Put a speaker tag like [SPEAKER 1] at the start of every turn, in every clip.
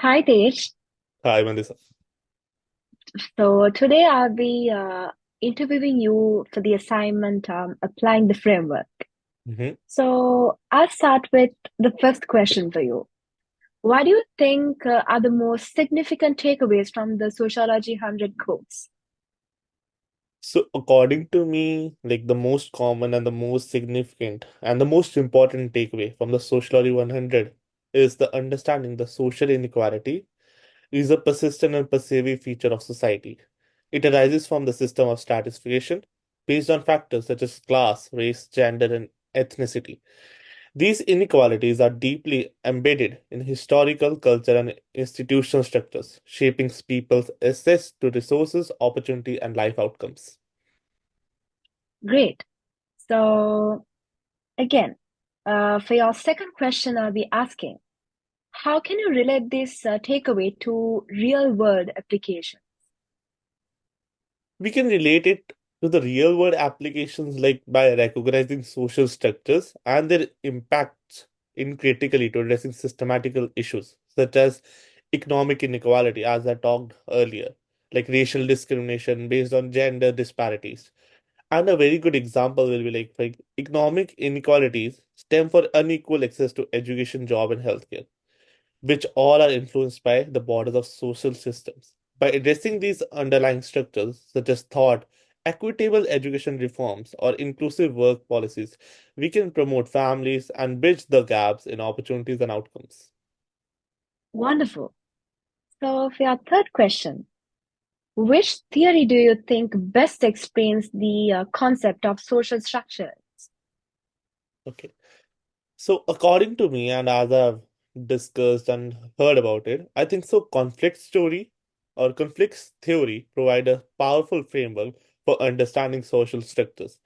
[SPEAKER 1] Hi, Tej.
[SPEAKER 2] Hi, Melissa.
[SPEAKER 1] So today I'll be interviewing you for the assignment applying the framework.
[SPEAKER 2] hmm
[SPEAKER 1] So I'll start with the first question for you. What do you think are the most significant takeaways from the Sociology 100 course?
[SPEAKER 2] So, according to me, like the most common and the most significant and the most important takeaway from the Sociology 100 is the understanding the social inequality is a persistent and pervasive feature of society. It arises from the system of stratification based on factors such as class, race, gender, and ethnicity. These inequalities are deeply embedded in historical, culture, and institutional structures, shaping people's access to resources, opportunity, and life outcomes.
[SPEAKER 1] Great. So again, for your second question, I'll be asking, how can you relate this takeaway to real world application?
[SPEAKER 2] We can relate it to the real world applications like by recognizing social structures and their impacts in critically to addressing systematical issues such as economic inequality, as I talked earlier, like racial discrimination based on gender disparities. And a very good example will be like for economic inequalities stem for unequal access to education, job, and healthcare, which all are influenced by the borders of social systems. By addressing these underlying structures, such as thought, equitable education reforms, or inclusive work policies, we can promote families and bridge the gaps in opportunities and outcomes.
[SPEAKER 1] Wonderful. So for your third question, which theory do you think best explains the concept of social structure?
[SPEAKER 2] Okay. So, according to me, and as I've discussed and heard about it, I think so. Conflict story or conflicts theory provide a powerful framework for understanding social structures.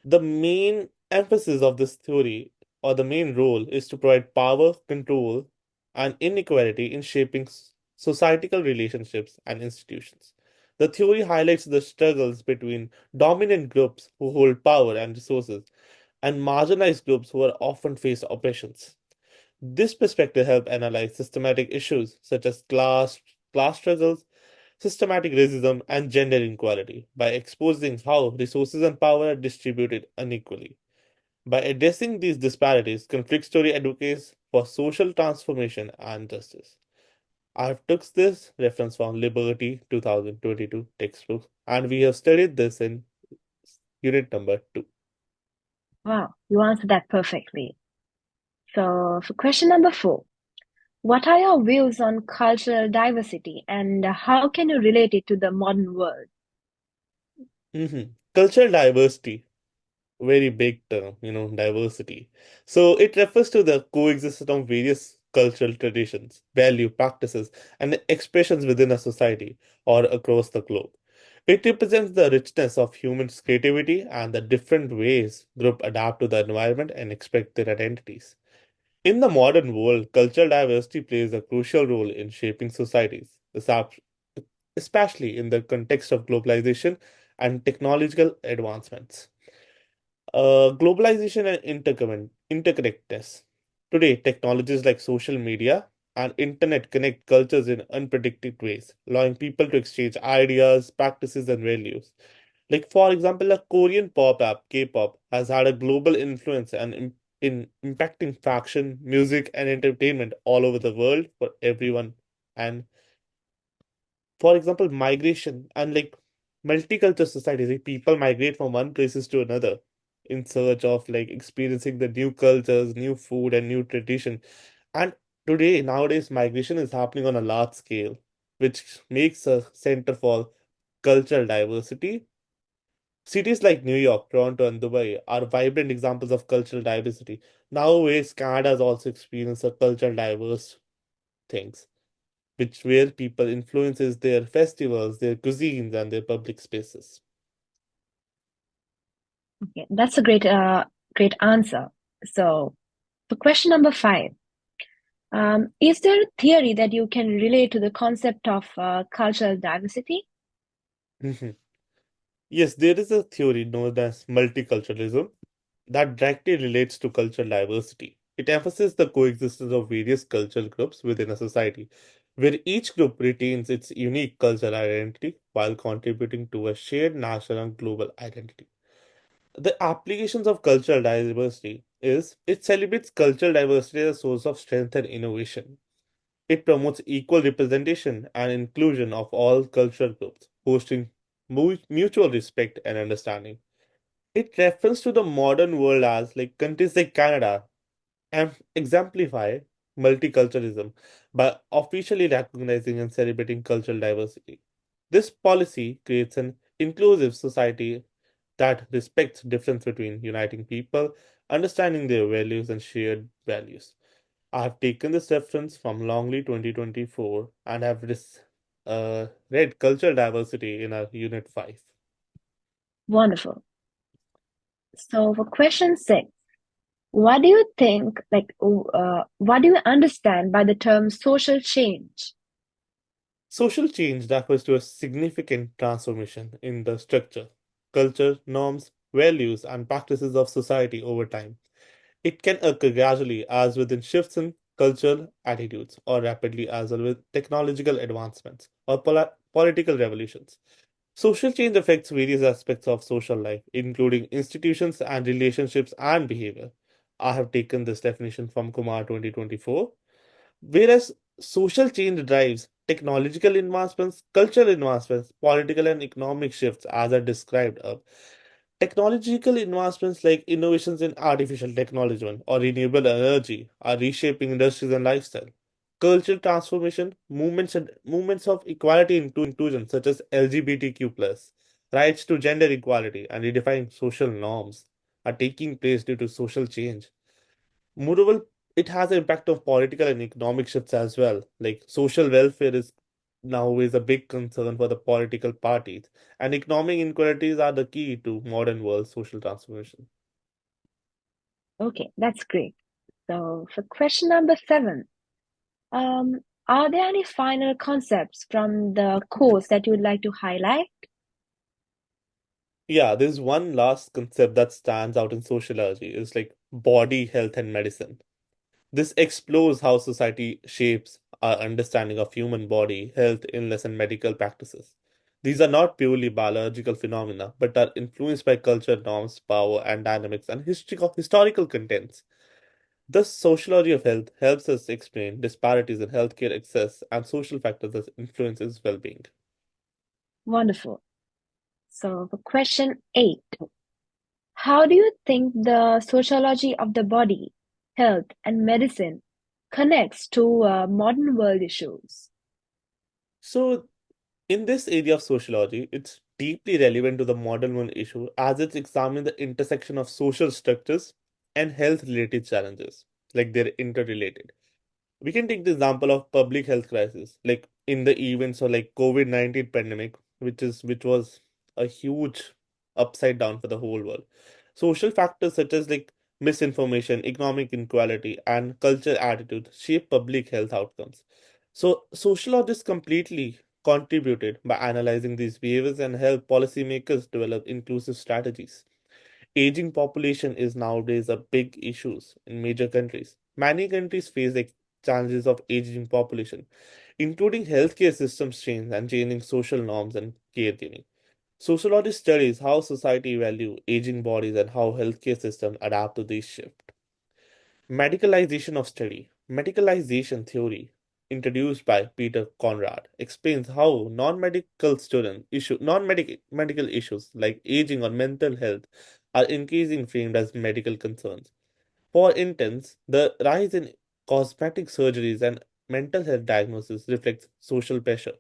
[SPEAKER 2] The main emphasis of this theory, or the main role, is to provide power, control, and inequality in shaping societal relationships and institutions. The theory highlights the struggles between dominant groups who hold power and resources and marginalized groups who are often face oppressions. This perspective helps analyze systematic issues such as class struggles, systematic racism, and gender inequality by exposing how resources and power are distributed unequally. By addressing these disparities, conflict story advocates for social transformation and justice. I have took this reference from Liberty 2022 textbook, and we have studied this in unit number 2.
[SPEAKER 1] Wow, you answered that perfectly. So for question number four, what are your views on cultural diversity and how can you relate it to the modern world?
[SPEAKER 2] Cultural diversity, very big term, diversity. So it refers to the coexistence of various cultural traditions, value, practices, and expressions within a society or across the globe. It represents the richness of humans' creativity and the different ways groups adapt to the environment and expect their identities. In the modern world, cultural diversity plays a crucial role in shaping societies, especially in the context of globalization and technological advancements. Globalization and interconnectedness. Today, technologies like social media and internet connect cultures in unpredicted ways, allowing people to exchange ideas, practices, and values. Like, for example, a Korean pop app, K-pop, has had a global influence and in impacting fashion, music, and entertainment all over the world for everyone. And for example, migration and like multicultural societies, like people migrate from one places to another in search of like experiencing the new cultures, new food, and new tradition. And today, nowadays, migration is happening on a large scale, which makes a center for cultural diversity. Cities like New York, Toronto, and Dubai are vibrant examples of cultural diversity. Nowadays, Canada has also experienced a cultural diverse things which where people influences their festivals, their cuisines, and their public spaces.
[SPEAKER 1] Okay, that's a great answer. So for question number five, is there a theory that you can relate to the concept of cultural diversity?
[SPEAKER 2] Mhm. Yes, there is a theory known as multiculturalism that directly relates to cultural diversity. It emphasizes the coexistence of various cultural groups within a society, where each group retains its unique cultural identity while contributing to a shared national and global identity. The applications of cultural diversity is it celebrates cultural diversity as a source of strength and innovation. It promotes equal representation and inclusion of all cultural groups, fostering mutual respect and understanding. It refers to the modern world as like countries like Canada and exemplify multiculturalism by officially recognizing and celebrating cultural diversity. This policy creates an inclusive society that respects difference between uniting people, understanding their values and shared values. I have taken this reference from Longley 2024 and have read cultural diversity in our Unit 5.
[SPEAKER 1] Wonderful. So for question six, what do you think, what do you understand by the term social change?
[SPEAKER 2] Social change refers to a significant transformation in the structure, culture, norms, values, and practices of society over time. It can occur gradually, as within shifts in cultural attitudes, or rapidly, as well with technological advancements or political revolutions. Social change affects various aspects of social life, including institutions and relationships and behavior. I have taken this definition from Kumar 2024. Whereas social change drives technological advancements, cultural advancements, political and economic shifts, as I described up. Technological advancements like innovations in artificial technology or renewable energy are reshaping industries and lifestyle. Cultural transformation, movements of equality and inclusion, such as LGBTQ+, rights to gender equality, and redefining social norms, are taking place due to social change. Moreover, it has an impact of political and economic shifts as well. Like social welfare is nowadays a big concern for the political parties, and economic inequalities are the key to modern world social transformation.
[SPEAKER 1] Okay, that's great. So for question number seven, are there any final concepts from the course that you would like to highlight?
[SPEAKER 2] Yeah, there's one last concept that stands out in sociology is like body health and medicine. This explores how society shapes our understanding of human body, health, illness, and medical practices. These are not purely biological phenomena, but are influenced by culture, norms, power, and dynamics and historical contents. The sociology of health helps us explain disparities in healthcare access and social factors that influences well-being.
[SPEAKER 1] Wonderful. So for question eight, how do you think the sociology of the body, health, and medicine connects to modern world issues?
[SPEAKER 2] So, in this area of sociology, it's deeply relevant to the modern one issue as it examines the intersection of social structures and health related challenges, like they're interrelated. We can take the example of public health crisis, like in the events of like COVID-19 pandemic, which was a huge upside down for the whole world. Social factors such as like misinformation, economic inequality, and cultural attitude shape public health outcomes. So sociologists completely contributed by analyzing these behaviors and help policymakers develop inclusive strategies. Aging population is nowadays a big issue in major countries. Many countries face the challenges of aging population, including healthcare systems change and changing social norms and caregiving. Sociology studies how society value aging bodies and how healthcare systems adapt to this shift. Medicalization of study. Medicalization theory, introduced by Peter Conrad, explains how non-medical issues like aging or mental health are increasingly framed as medical concerns. For instance, the rise in cosmetic surgeries and mental health diagnosis reflects social pressure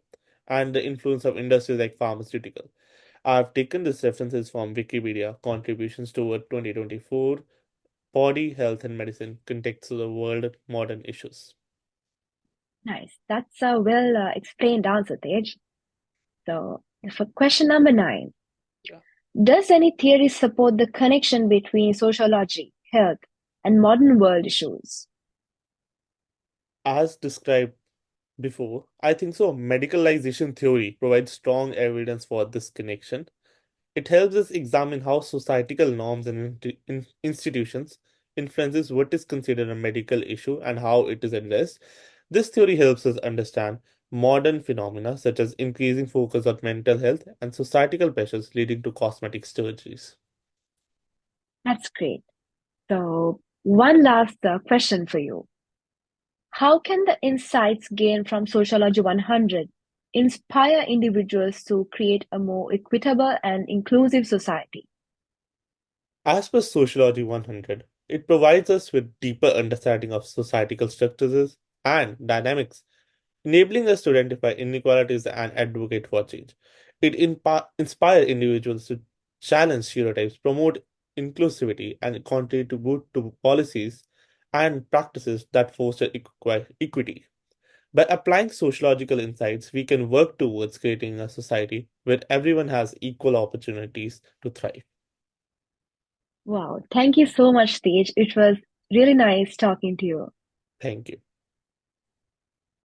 [SPEAKER 2] and the influence of industries like pharmaceutical. I've taken these references from Wikipedia contributions toward 2024 body, health, and medicine context to the world modern issues.
[SPEAKER 1] Nice. That's a well explained answer, Tej. So for question number nine,
[SPEAKER 2] Yeah.
[SPEAKER 1] does any theory support the connection between sociology, health, and modern world issues?
[SPEAKER 2] As described before, I think so. Medicalization theory provides strong evidence for this connection. It helps us examine how societal norms and institutions influences what is considered a medical issue and how it is addressed. This theory helps us understand modern phenomena such as increasing focus on mental health and societal pressures leading to cosmetic surgeries.
[SPEAKER 1] That's great. So, one last question for you. How can the insights gained from Sociology 100 inspire individuals to create a more equitable and inclusive society?
[SPEAKER 2] As per Sociology 100, it provides us with deeper understanding of societal structures and dynamics, enabling us to identify inequalities and advocate for change. It inspires individuals to challenge stereotypes, promote inclusivity, and contribute to policies and practices that foster equity. By applying sociological insights, we can work towards creating a society where everyone has equal opportunities to thrive.
[SPEAKER 1] Wow, thank you so much, Tej. It was really nice talking to you.
[SPEAKER 2] Thank you.